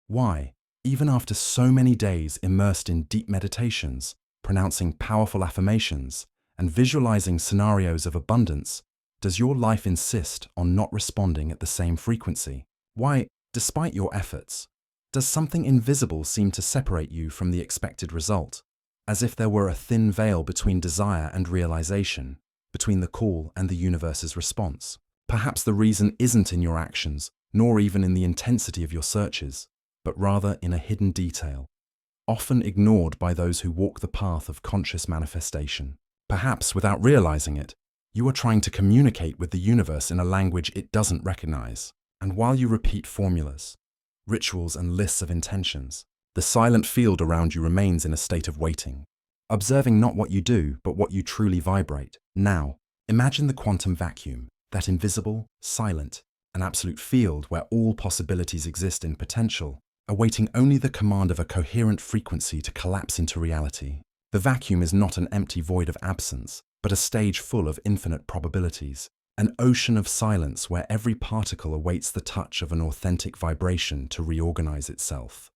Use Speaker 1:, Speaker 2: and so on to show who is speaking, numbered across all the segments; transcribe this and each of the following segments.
Speaker 1: Why, even after so many days immersed in deep meditations, pronouncing powerful affirmations, and visualizing scenarios of abundance, does your life insist on not responding at the same frequency? Why, despite your efforts, does something invisible seem to separate you from the expected result, as if there were a thin veil between desire and realization, between the call and the universe's response? Perhaps the reason isn't in your actions, nor even in the intensity of your searches, but rather in a hidden detail, often ignored by those who walk the path of conscious manifestation. Perhaps without realizing it, you are trying to communicate with the universe in a language it doesn't recognize. And while you repeat formulas, rituals, and lists of intentions, the silent field around you remains in a state of waiting, observing not what you do, but what you truly vibrate. Now, imagine the quantum vacuum, that invisible, silent, and absolute field where all possibilities exist in potential, awaiting only the command of a coherent frequency to collapse into reality. The vacuum is not an empty void of absence, but a stage full of infinite probabilities, an ocean of silence where every particle awaits the touch of an authentic vibration to reorganize itself.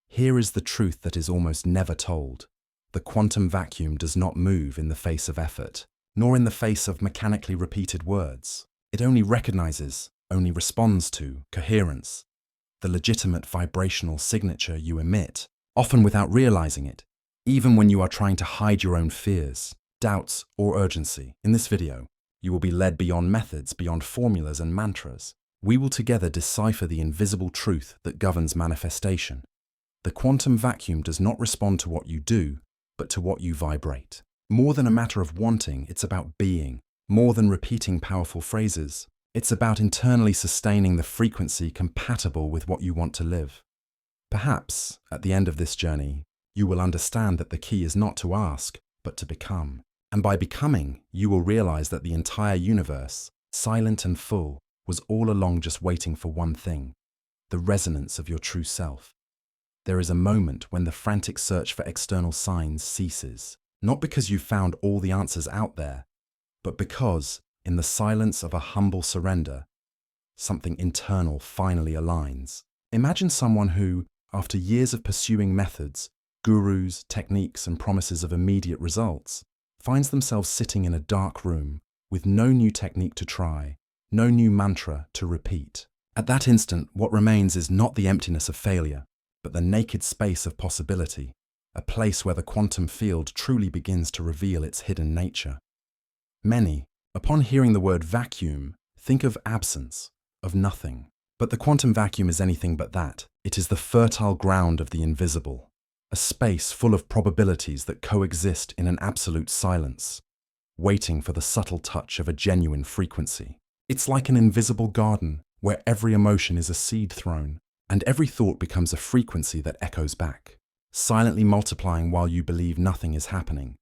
Speaker 1: Here is the truth that is almost never told. The quantum vacuum does not move in the face of effort, nor in the face of mechanically repeated words. It only recognizes, only responds to, coherence, the legitimate vibrational signature you emit, often without realizing it, even when you are trying to hide your own fears, doubts, or urgency. In this video, you will be led beyond methods, beyond formulas and mantras. We will together decipher the invisible truth that governs manifestation. The quantum vacuum does not respond to what you do, but to what you vibrate. More than a matter of wanting, it's about being. More than repeating powerful phrases, it's about internally sustaining the frequency compatible with what you want to live. Perhaps, at the end of this journey, you will understand that the key is not to ask, but to become. And by becoming, you will realize that the entire universe, silent and full, was all along just waiting for one thing: the resonance of your true self. There is a moment when the frantic search for external signs ceases, not because you've found all the answers out there, but because, in the silence of a humble surrender, something internal finally aligns. Imagine someone who, after years of pursuing methods, gurus, techniques, and promises of immediate results, finds themselves sitting in a dark room with no new technique to try, no new mantra to repeat. At that instant, what remains is not the emptiness of failure, but the naked space of possibility, a place where the quantum field truly begins to reveal its hidden nature. Many, upon hearing the word vacuum, think of absence, of nothing. But the quantum vacuum is anything but that. It is the fertile ground of the invisible, a space full of probabilities that coexist in an absolute silence, waiting for the subtle touch of a genuine frequency. It's like an invisible garden where every emotion is a seed thrown, and every thought becomes a frequency that echoes back, silently multiplying while you believe nothing is happening.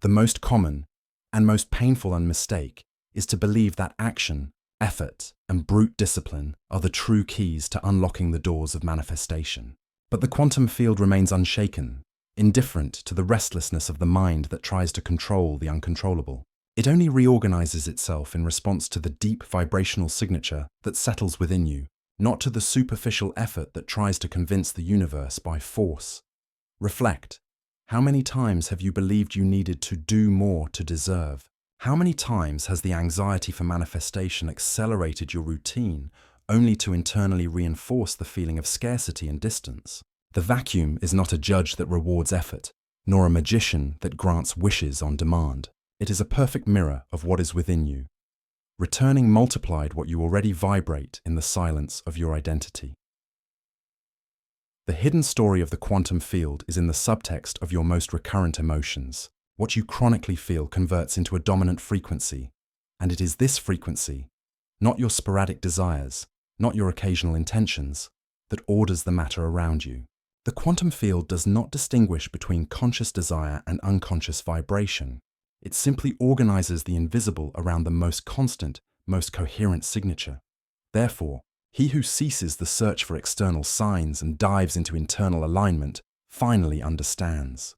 Speaker 1: The most common and most painful mistake is to believe that action, effort, and brute discipline are the true keys to unlocking the doors of manifestation. But the quantum field remains unshaken, indifferent to the restlessness of the mind that tries to control the uncontrollable. It only reorganizes itself in response to the deep vibrational signature that settles within you, not to the superficial effort that tries to convince the universe by force. Reflect. How many times have you believed you needed to do more to deserve? How many times has the anxiety for manifestation accelerated your routine only to internally reinforce the feeling of scarcity and distance? The vacuum is not a judge that rewards effort, nor a magician that grants wishes on demand. It is a perfect mirror of what is within you, returning multiplied what you already vibrate in the silence of your identity. The hidden story of the quantum field is in the subtext of your most recurrent emotions. What you chronically feel converts into a dominant frequency, and it is this frequency, not your sporadic desires, not your occasional intentions, that orders the matter around you. The quantum field does not distinguish between conscious desire and unconscious vibration. It simply organizes the invisible around the most constant, most coherent signature. Therefore, he who ceases the search for external signs and dives into internal alignment finally understands.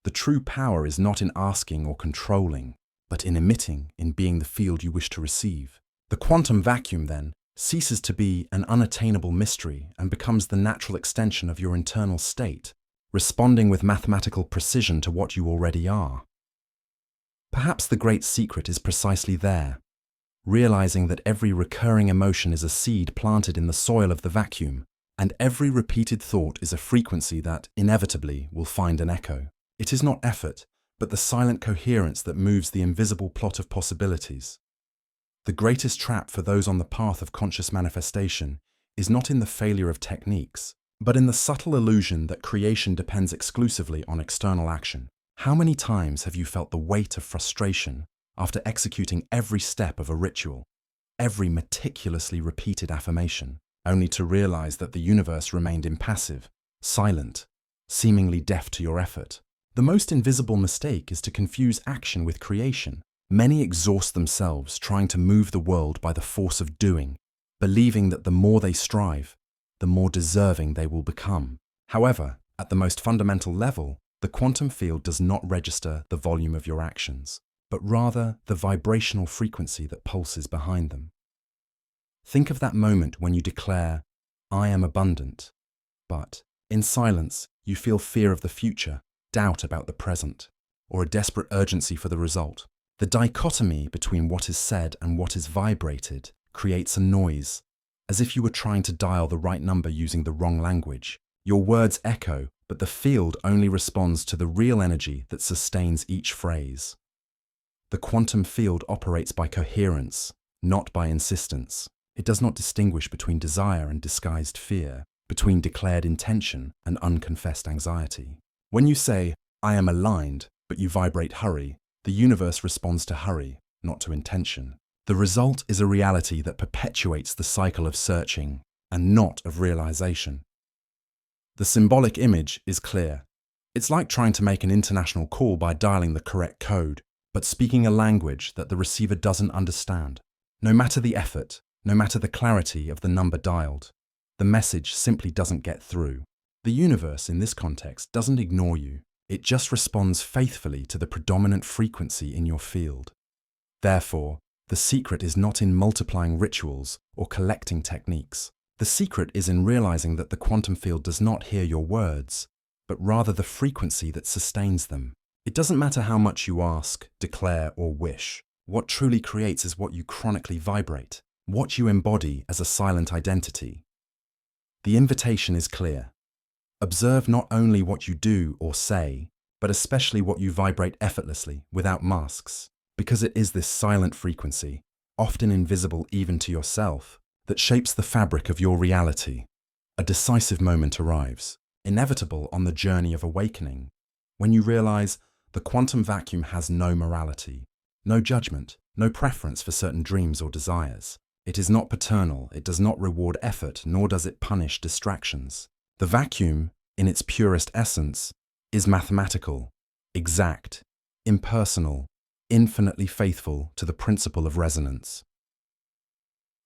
Speaker 1: The true power is not in asking or controlling, but in emitting, in being the field you wish to receive. The quantum vacuum, then, ceases to be an unattainable mystery and becomes the natural extension of your internal state, responding with mathematical precision to what you already are. Perhaps the great secret is precisely there, realizing that every recurring emotion is a seed planted in the soil of the vacuum, and every repeated thought is a frequency that, inevitably, will find an echo. It is not effort, but the silent coherence that moves the invisible plot of possibilities. The greatest trap for those on the path of conscious manifestation is not in the failure of techniques, but in the subtle illusion that creation depends exclusively on external action. How many times have you felt the weight of frustration after executing every step of a ritual, every meticulously repeated affirmation, only to realize that the universe remained impassive, silent, seemingly deaf to your effort? The most invisible mistake is to confuse action with creation. Many exhaust themselves trying to move the world by the force of doing, believing that the more they strive, the more deserving they will become. However, at the most fundamental level, the quantum field does not register the volume of your actions, but rather the vibrational frequency that pulses behind them. Think of that moment when you declare, "I am abundant," but, in silence, you feel fear of the future, doubt about the present, or a desperate urgency for the result. The dichotomy between what is said and what is vibrated creates a noise, as if you were trying to dial the right number using the wrong language. Your words echo, but the field only responds to the real energy that sustains each phrase. The quantum field operates by coherence, not by insistence. It does not distinguish between desire and disguised fear, between declared intention and unconfessed anxiety. When you say, "I am aligned," but you vibrate hurry, the universe responds to hurry, not to intention. The result is a reality that perpetuates the cycle of searching and not of realization. The symbolic image is clear. It's like trying to make an international call by dialing the correct code, but speaking a language that the receiver doesn't understand. No matter the effort, no matter the clarity of the number dialed, the message simply doesn't get through. The universe, in this context, doesn't ignore you. It just responds faithfully to the predominant frequency in your field. Therefore, the secret is not in multiplying rituals or collecting techniques. The secret is in realizing that the quantum field does not hear your words, but rather the frequency that sustains them. It doesn't matter how much you ask, declare, or wish. What truly creates is what you chronically vibrate, what you embody as a silent identity. The invitation is clear. Observe not only what you do or say, but especially what you vibrate effortlessly, without masks, because it is this silent frequency, often invisible even to yourself, that shapes the fabric of your reality. A decisive moment arrives, inevitable on the journey of awakening, when you realize the quantum vacuum has no morality, no judgment, no preference for certain dreams or desires. It is not paternal, it does not reward effort, nor does it punish distractions. The vacuum, in its purest essence, is mathematical, exact, impersonal, infinitely faithful to the principle of resonance.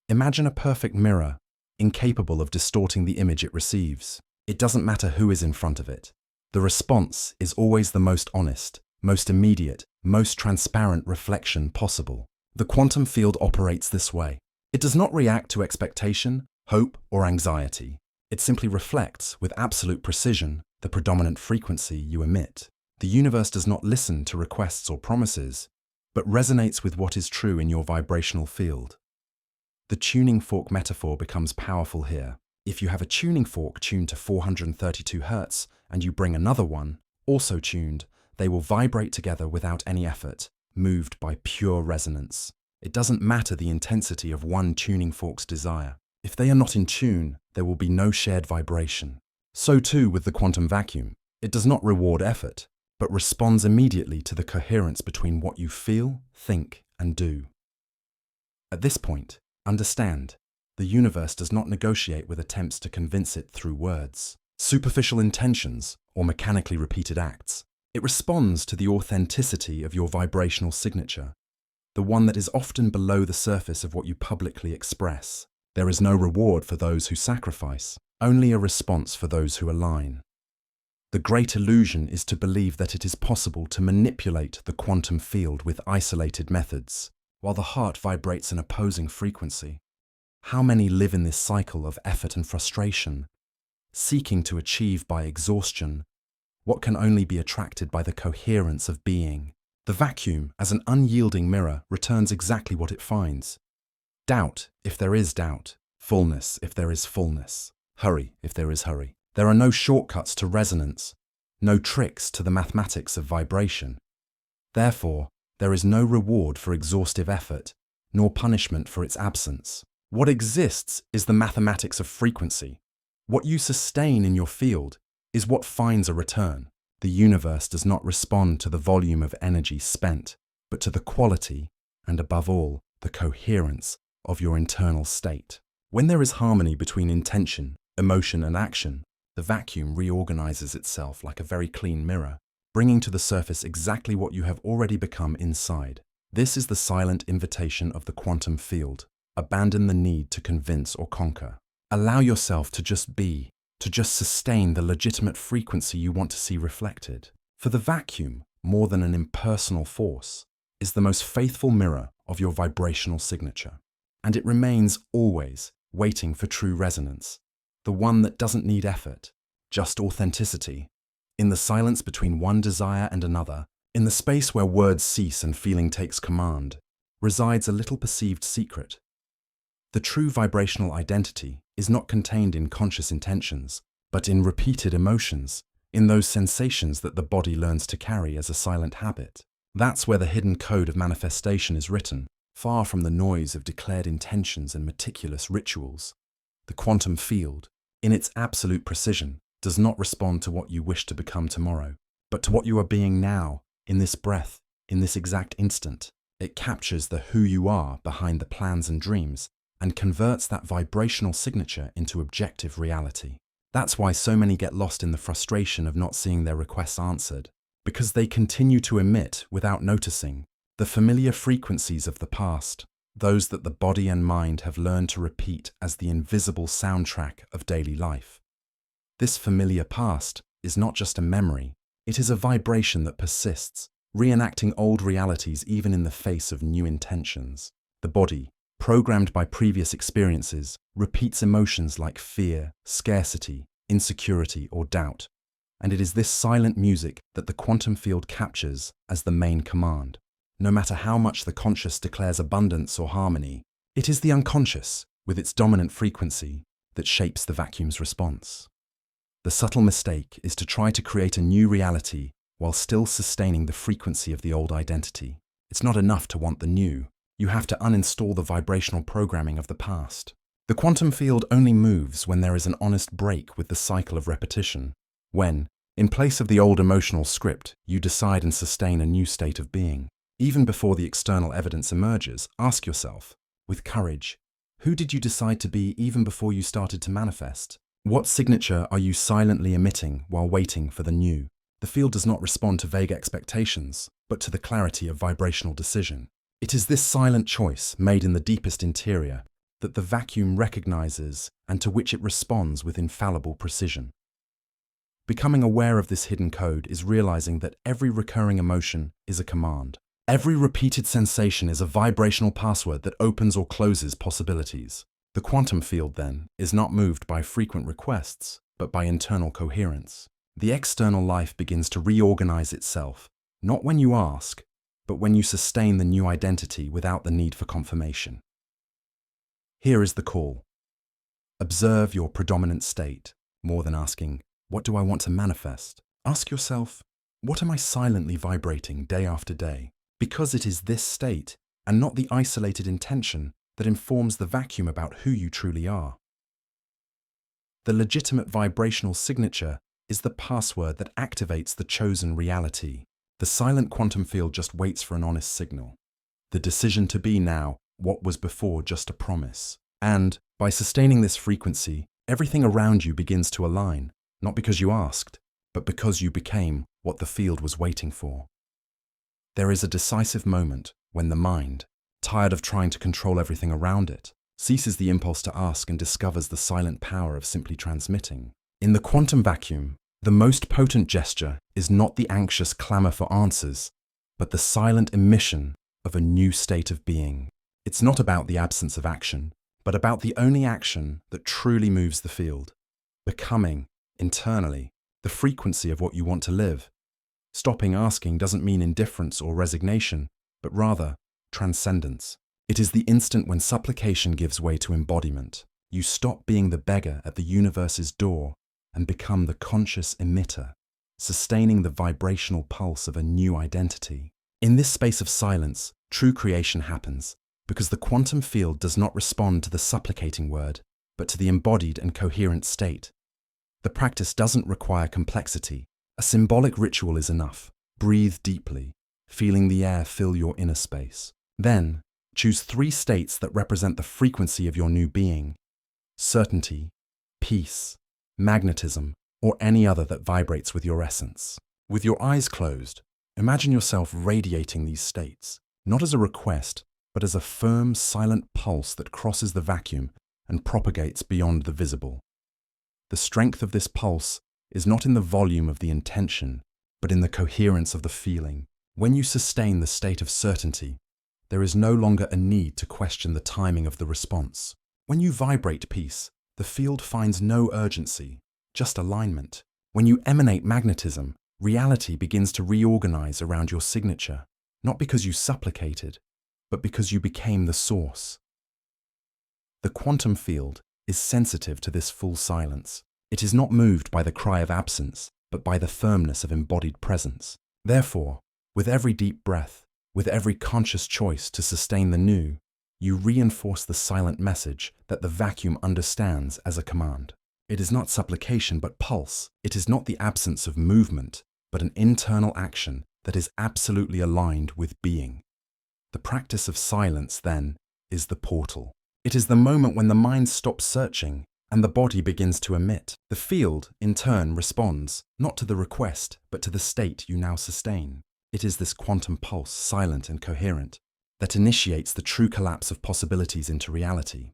Speaker 1: Imagine a perfect mirror, incapable of distorting the image it receives. It doesn't matter who is in front of it. The response is always the most honest, most immediate, most transparent reflection possible. The quantum field operates this way. It does not react to expectation, hope, or anxiety. It simply reflects, with absolute precision, the predominant frequency you emit. The universe does not listen to requests or promises, but resonates with what is true in your vibrational field. The tuning fork metaphor becomes powerful here. If you have a tuning fork tuned to 432 Hz and you bring another one, also tuned, they will vibrate together without any effort, moved by pure resonance. It doesn't matter the intensity of one tuning fork's desire. If they are not in tune, there will be no shared vibration. So too with the quantum vacuum. It does not reward effort, but responds immediately to the coherence between what you feel, think, and do. At this point, understand, the universe does not negotiate with attempts to convince it through words, superficial intentions, or mechanically repeated acts. It responds to the authenticity of your vibrational signature, the one that is often below the surface of what you publicly express. There is no reward for those who sacrifice, only a response for those who align. The great illusion is to believe that it is possible to manipulate the quantum field with isolated methods, while the heart vibrates an opposing frequency. How many live in this cycle of effort and frustration, seeking to achieve by exhaustion what can only be attracted by the coherence of being? The vacuum, as an unyielding mirror, returns exactly what it finds. Doubt, if there is doubt. Fullness, if there is fullness. Hurry, if there is hurry. There are no shortcuts to resonance, no tricks to the mathematics of vibration. Therefore, there is no reward for exhaustive effort, nor punishment for its absence. What exists is the mathematics of frequency. What you sustain in your field is what finds a return. The universe does not respond to the volume of energy spent, but to the quality, and above all, the coherence of your internal state. When there is harmony between intention, emotion, and action, the vacuum reorganizes itself like a very clean mirror, bringing to the surface exactly what you have already become inside. This is the silent invitation of the quantum field. Abandon the need to convince or conquer. Allow yourself to just be, to just sustain the legitimate frequency you want to see reflected. For the vacuum, more than an impersonal force, is the most faithful mirror of your vibrational signature. And it remains always waiting for true resonance, the one that doesn't need effort, just authenticity. In the silence between one desire and another, in the space where words cease and feeling takes command, resides a little perceived secret. The true vibrational identity is not contained in conscious intentions, but in repeated emotions, in those sensations that the body learns to carry as a silent habit. That's where the hidden code of manifestation is written, far from the noise of declared intentions and meticulous rituals. The quantum field, in its absolute precision, does not respond to what you wish to become tomorrow, but to what you are being now, in this breath, in this exact instant. It captures the who you are behind the plans and dreams, and converts that vibrational signature into objective reality. That's why so many get lost in the frustration of not seeing their requests answered, because they continue to emit, without noticing, the familiar frequencies of the past, those that the body and mind have learned to repeat as the invisible soundtrack of daily life. This familiar past is not just a memory, it is a vibration that persists, reenacting old realities even in the face of new intentions. The body, programmed by previous experiences, repeats emotions like fear, scarcity, insecurity, or doubt, and it is this silent music that the quantum field captures as the main command. No matter how much the conscious declares abundance or harmony, it is the unconscious, with its dominant frequency, that shapes the vacuum's response. The subtle mistake is to try to create a new reality while still sustaining the frequency of the old identity. It's not enough to want the new. You have to uninstall the vibrational programming of the past. The quantum field only moves when there is an honest break with the cycle of repetition, when, in place of the old emotional script, you decide and sustain a new state of being. Even before the external evidence emerges, ask yourself, with courage, who did you decide to be even before you started to manifest? What signature are you silently emitting while waiting for the new? The field does not respond to vague expectations, but to the clarity of vibrational decision. It is this silent choice, made in the deepest interior, that the vacuum recognizes and to which it responds with infallible precision. Becoming aware of this hidden code is realizing that every recurring emotion is a command. Every repeated sensation is a vibrational password that opens or closes possibilities. The quantum field, then, is not moved by frequent requests, but by internal coherence. The external life begins to reorganize itself, not when you ask, but when you sustain the new identity without the need for confirmation. Here is the call. Observe your predominant state, more than asking, what do I want to manifest? Ask yourself, what am I silently vibrating day after day? Because it is this state, and not the isolated intention, that informs the vacuum about who you truly are. The legitimate vibrational signature is the password that activates the chosen reality. The silent quantum field just waits for an honest signal. The decision to be now what was before just a promise. And, by sustaining this frequency, everything around you begins to align, not because you asked, but because you became what the field was waiting for. There is a decisive moment when the mind, tired of trying to control everything around it, ceases the impulse to ask and discovers the silent power of simply transmitting. In the quantum vacuum, the most potent gesture is not the anxious clamor for answers, but the silent emission of a new state of being. It's not about the absence of action, but about the only action that truly moves the field, becoming, internally, the frequency of what you want to live. Stopping asking doesn't mean indifference or resignation, but rather transcendence. It is the instant when supplication gives way to embodiment. You stop being the beggar at the universe's door and become the conscious emitter, sustaining the vibrational pulse of a new identity. In this space of silence, true creation happens, because the quantum field does not respond to the supplicating word, but to the embodied and coherent state. The practice doesn't require complexity. A symbolic ritual is enough. Breathe deeply, feeling the air fill your inner space. Then, choose 3 states that represent the frequency of your new being: certainty, peace, magnetism, or any other that vibrates with your essence. With your eyes closed, imagine yourself radiating these states, not as a request, but as a firm, silent pulse that crosses the vacuum and propagates beyond the visible. The strength of this pulse is not in the volume of the intention, but in the coherence of the feeling. When you sustain the state of certainty, there is no longer a need to question the timing of the response. When you vibrate peace, the field finds no urgency, just alignment. When you emanate magnetism, reality begins to reorganize around your signature, not because you supplicated, but because you became the source. The quantum field is sensitive to this full silence. It is not moved by the cry of absence, but by the firmness of embodied presence. Therefore, with every deep breath, with every conscious choice to sustain the new, you reinforce the silent message that the vacuum understands as a command. It is not supplication but pulse. It is not the absence of movement, but an internal action that is absolutely aligned with being. The practice of silence, then, is the portal. It is the moment when the mind stops searching and the body begins to emit. The field, in turn, responds, not to the request, but to the state you now sustain. It is this quantum pulse, silent and coherent, that initiates the true collapse of possibilities into reality.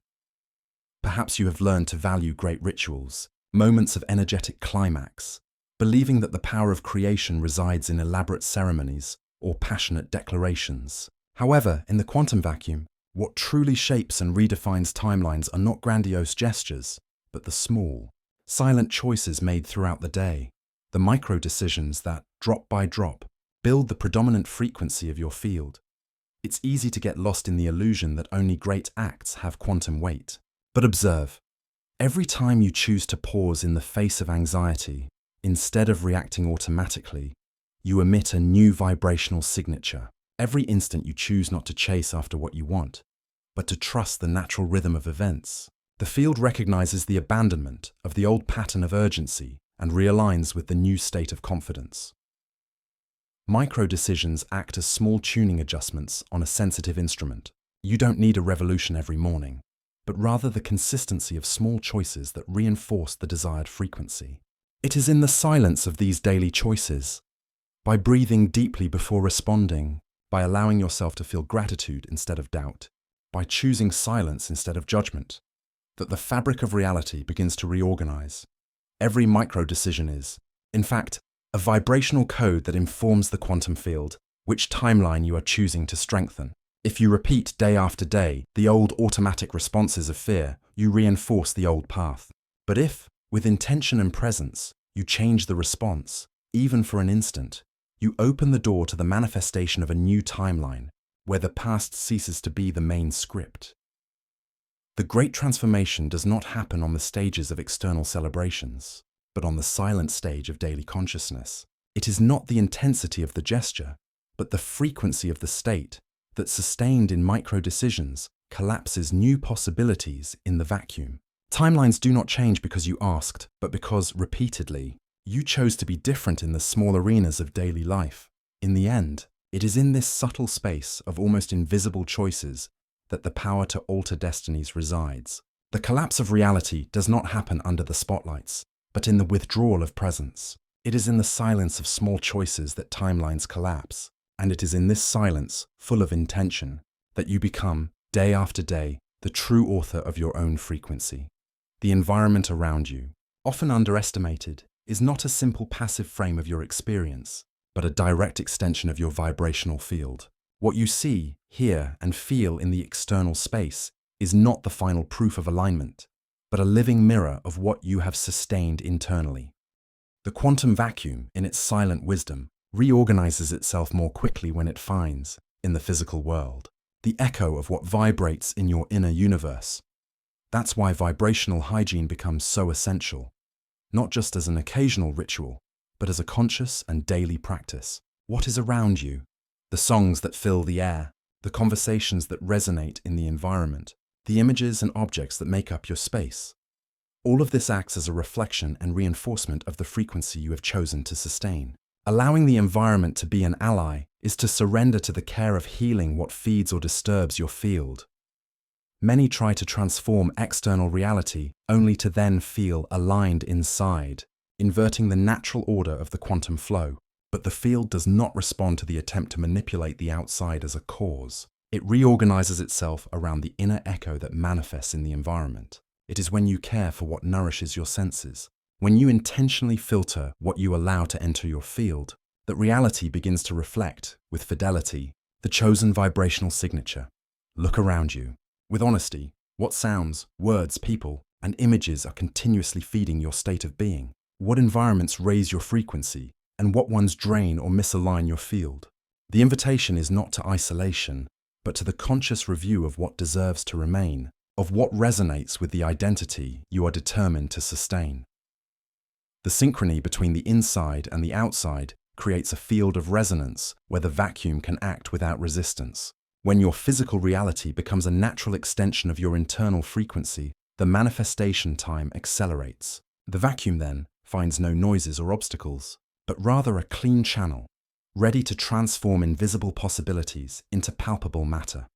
Speaker 1: Perhaps you have learned to value great rituals, moments of energetic climax, believing that the power of creation resides in elaborate ceremonies or passionate declarations. However, in the quantum vacuum, what truly shapes and redefines timelines are not grandiose gestures, but the small, silent choices made throughout the day, the micro-decisions that, drop by drop, build the predominant frequency of your field. It's easy to get lost in the illusion that only great acts have quantum weight. But observe, every time you choose to pause in the face of anxiety, instead of reacting automatically, you emit a new vibrational signature. Every instant you choose not to chase after what you want, but to trust the natural rhythm of events. The field recognizes the abandonment of the old pattern of urgency and realigns with the new state of confidence. Micro-decisions act as small tuning adjustments on a sensitive instrument. You don't need a revolution every morning, but rather the consistency of small choices that reinforce the desired frequency. It is in the silence of these daily choices, by breathing deeply before responding, by allowing yourself to feel gratitude instead of doubt, by choosing silence instead of judgment, that the fabric of reality begins to reorganize. Every micro-decision is, in fact, a vibrational code that informs the quantum field, which timeline you are choosing to strengthen. If you repeat day after day the old automatic responses of fear, you reinforce the old path. But if, with intention and presence, you change the response, even for an instant, you open the door to the manifestation of a new timeline, where the past ceases to be the main script. The great transformation does not happen on the stages of external celebrations, but on the silent stage of daily consciousness. It is not the intensity of the gesture, but the frequency of the state that, sustained in micro-decisions, collapses new possibilities in the vacuum. Timelines do not change because you asked, but because, repeatedly, you chose to be different in the small arenas of daily life. In the end, it is in this subtle space of almost invisible choices that the power to alter destinies resides. The collapse of reality does not happen under the spotlights, but in the withdrawal of presence. It is in the silence of small choices that timelines collapse, and it is in this silence, full of intention, that you become, day after day, the true author of your own frequency. The environment around you, often underestimated, is not a simple passive frame of your experience, but a direct extension of your vibrational field. What you see, hear, and feel in the external space is not the final proof of alignment, but a living mirror of what you have sustained internally. The quantum vacuum, in its silent wisdom, reorganizes itself more quickly when it finds, in the physical world, the echo of what vibrates in your inner universe. That's why vibrational hygiene becomes so essential, not just as an occasional ritual, but as a conscious and daily practice. What is around you? The songs that fill the air, the conversations that resonate in the environment, the images and objects that make up your space. All of this acts as a reflection and reinforcement of the frequency you have chosen to sustain. Allowing the environment to be an ally is to surrender to the care of healing what feeds or disturbs your field. Many try to transform external reality only to then feel aligned inside, inverting the natural order of the quantum flow. But the field does not respond to the attempt to manipulate the outside as a cause. It reorganizes itself around the inner echo that manifests in the environment. It is when you care for what nourishes your senses, when you intentionally filter what you allow to enter your field, that reality begins to reflect, with fidelity, the chosen vibrational signature. Look around you. With honesty, what sounds, words, people, and images are continuously feeding your state of being? What environments raise your frequency, and what ones drain or misalign your field? The invitation is not to isolation, but to the conscious review of what deserves to remain, of what resonates with the identity you are determined to sustain. The synchrony between the inside and the outside creates a field of resonance where the vacuum can act without resistance. When your physical reality becomes a natural extension of your internal frequency, the manifestation time accelerates. The vacuum then finds no noises or obstacles, but rather a clean channel, ready to transform invisible possibilities into palpable matter.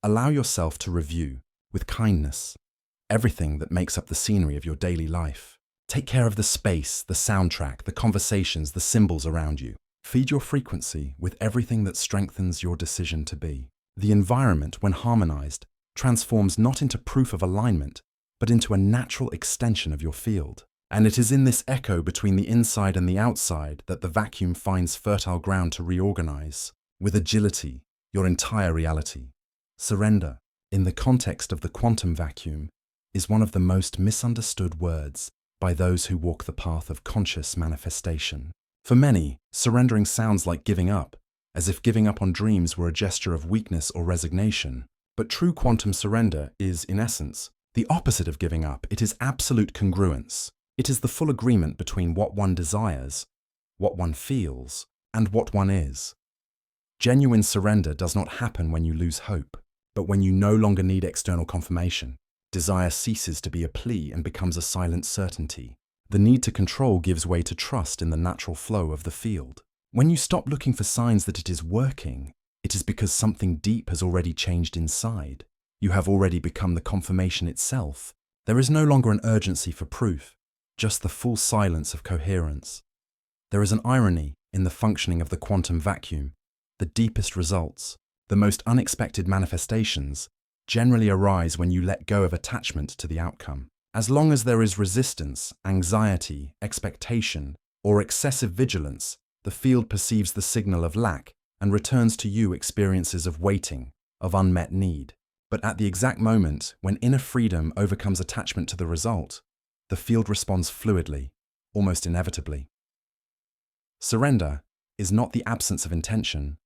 Speaker 1: Allow yourself to review, with kindness, everything that makes up the scenery of your daily life. Take care of the space, the soundtrack, the conversations, the symbols around you. Feed your frequency with everything that strengthens your decision to be. The environment, when harmonized, transforms not into proof of alignment, but into a natural extension of your field. And it is in this echo between the inside and the outside that the vacuum finds fertile ground to reorganize, with agility, your entire reality. Surrender, in the context of the quantum vacuum, is one of the most misunderstood words by those who walk the path of conscious manifestation. For many, surrendering sounds like giving up, as if giving up on dreams were a gesture of weakness or resignation. But true quantum surrender is, in essence, the opposite of giving up. It is absolute congruence. It is the full agreement between what one desires, what one feels, and what one is. Genuine surrender does not happen when you lose hope, but when you no longer need external confirmation. Desire ceases to be a plea and becomes a silent certainty. The need to control gives way to trust in the natural flow of the field. When you stop looking for signs that it is working, it is because something deep has already changed inside. You have already become the confirmation itself. There is no longer an urgency for proof, just the full silence of coherence. There is an irony in the functioning of the quantum vacuum. The deepest results, the most unexpected manifestations, generally arise when you let go of attachment to the outcome. As long as there is resistance, anxiety, expectation, or excessive vigilance, the field perceives the signal of lack and returns to you experiences of waiting, of unmet need. But at the exact moment when inner freedom overcomes attachment to the result, the field responds fluidly, almost inevitably. Surrender is not the absence of intention,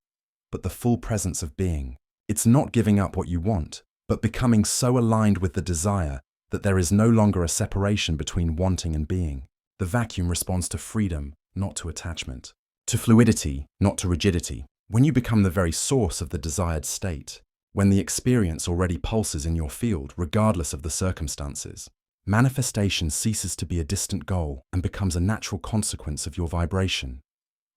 Speaker 1: but the full presence of being. It's not giving up what you want, but becoming so aligned with the desire that there is no longer a separation between wanting and being. The vacuum responds to freedom, not to attachment, to fluidity, not to rigidity. When you become the very source of the desired state, when the experience already pulses in your field regardless of the circumstances, manifestation ceases to be a distant goal and becomes a natural consequence of your vibration.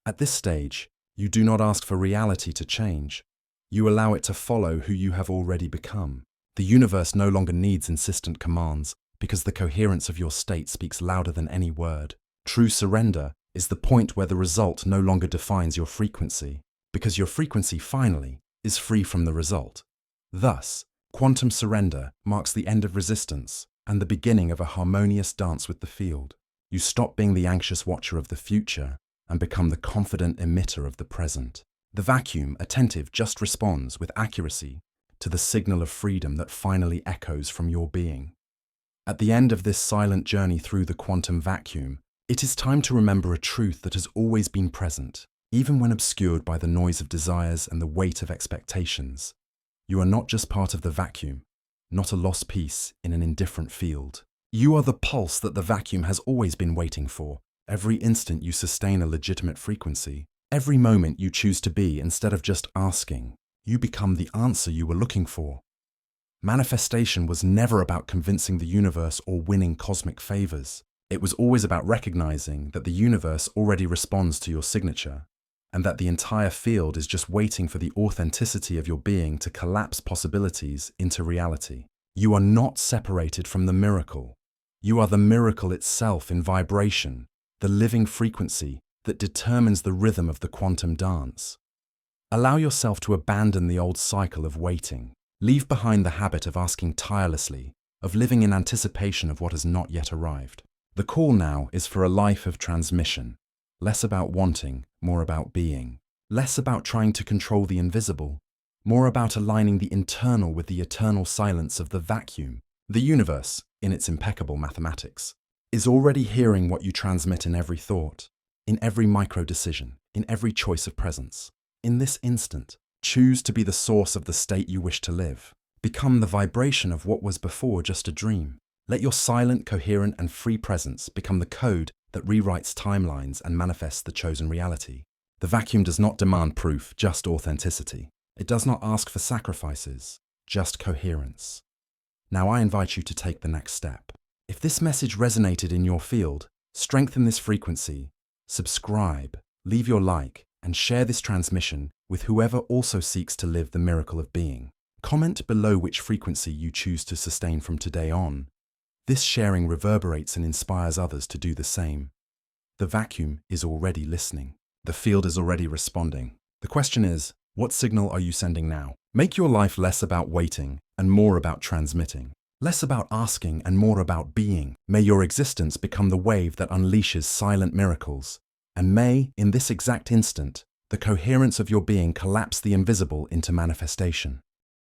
Speaker 1: At this stage, you do not ask for reality to change. You allow it to follow who you have already become. The universe no longer needs insistent commands because the coherence of your state speaks louder than any word. True surrender is the point where the result no longer defines your frequency, because your frequency finally is free from the result. Thus, quantum surrender marks the end of resistance and the beginning of a harmonious dance with the field. You stop being the anxious watcher of the future and become the confident emitter of the present. The vacuum, attentive, just responds with accuracy to the signal of freedom that finally echoes from your being. At the end of this silent journey through the quantum vacuum, it is time to remember a truth that has always been present, even when obscured by the noise of desires and the weight of expectations. You are not just part of the vacuum, not a lost piece in an indifferent field. You are the pulse that the vacuum has always been waiting for. Every instant you sustain a legitimate frequency, every moment you choose to be instead of just asking, you become the answer you were looking for. Manifestation was never about convincing the universe or winning cosmic favors. It was always about recognizing that the universe already responds to your signature, and that the entire field is just waiting for the authenticity of your being to collapse possibilities into reality. You are not separated from the miracle. You are the miracle itself in vibration, the living frequency that determines the rhythm of the quantum dance. Allow yourself to abandon the old cycle of waiting. Leave behind the habit of asking tirelessly, of living in anticipation of what has not yet arrived. The call now is for a life of transmission, less about wanting, more about being. Less about trying to control the invisible, more about aligning the internal with the eternal silence of the vacuum. The universe, in its impeccable mathematics, is already hearing what you transmit in every thought, in every micro-decision, in every choice of presence. In this instant, choose to be the source of the state you wish to live. Become the vibration of what was before just a dream. Let your silent, coherent, and free presence become the code that rewrites timelines and manifests the chosen reality. The vacuum does not demand proof, just authenticity. It does not ask for sacrifices, just coherence. Now I invite you to take the next step. If this message resonated in your field, strengthen this frequency, subscribe, leave your like, and share this transmission with whoever also seeks to live the miracle of being. Comment below which frequency you choose to sustain from today on. This sharing reverberates and inspires others to do the same. The vacuum is already listening. The field is already responding. The question is, what signal are you sending now? Make your life less about waiting and more about transmitting. Less about asking and more about being. May your existence become the wave that unleashes silent miracles. And may, in this exact instant, the coherence of your being collapse the invisible into manifestation.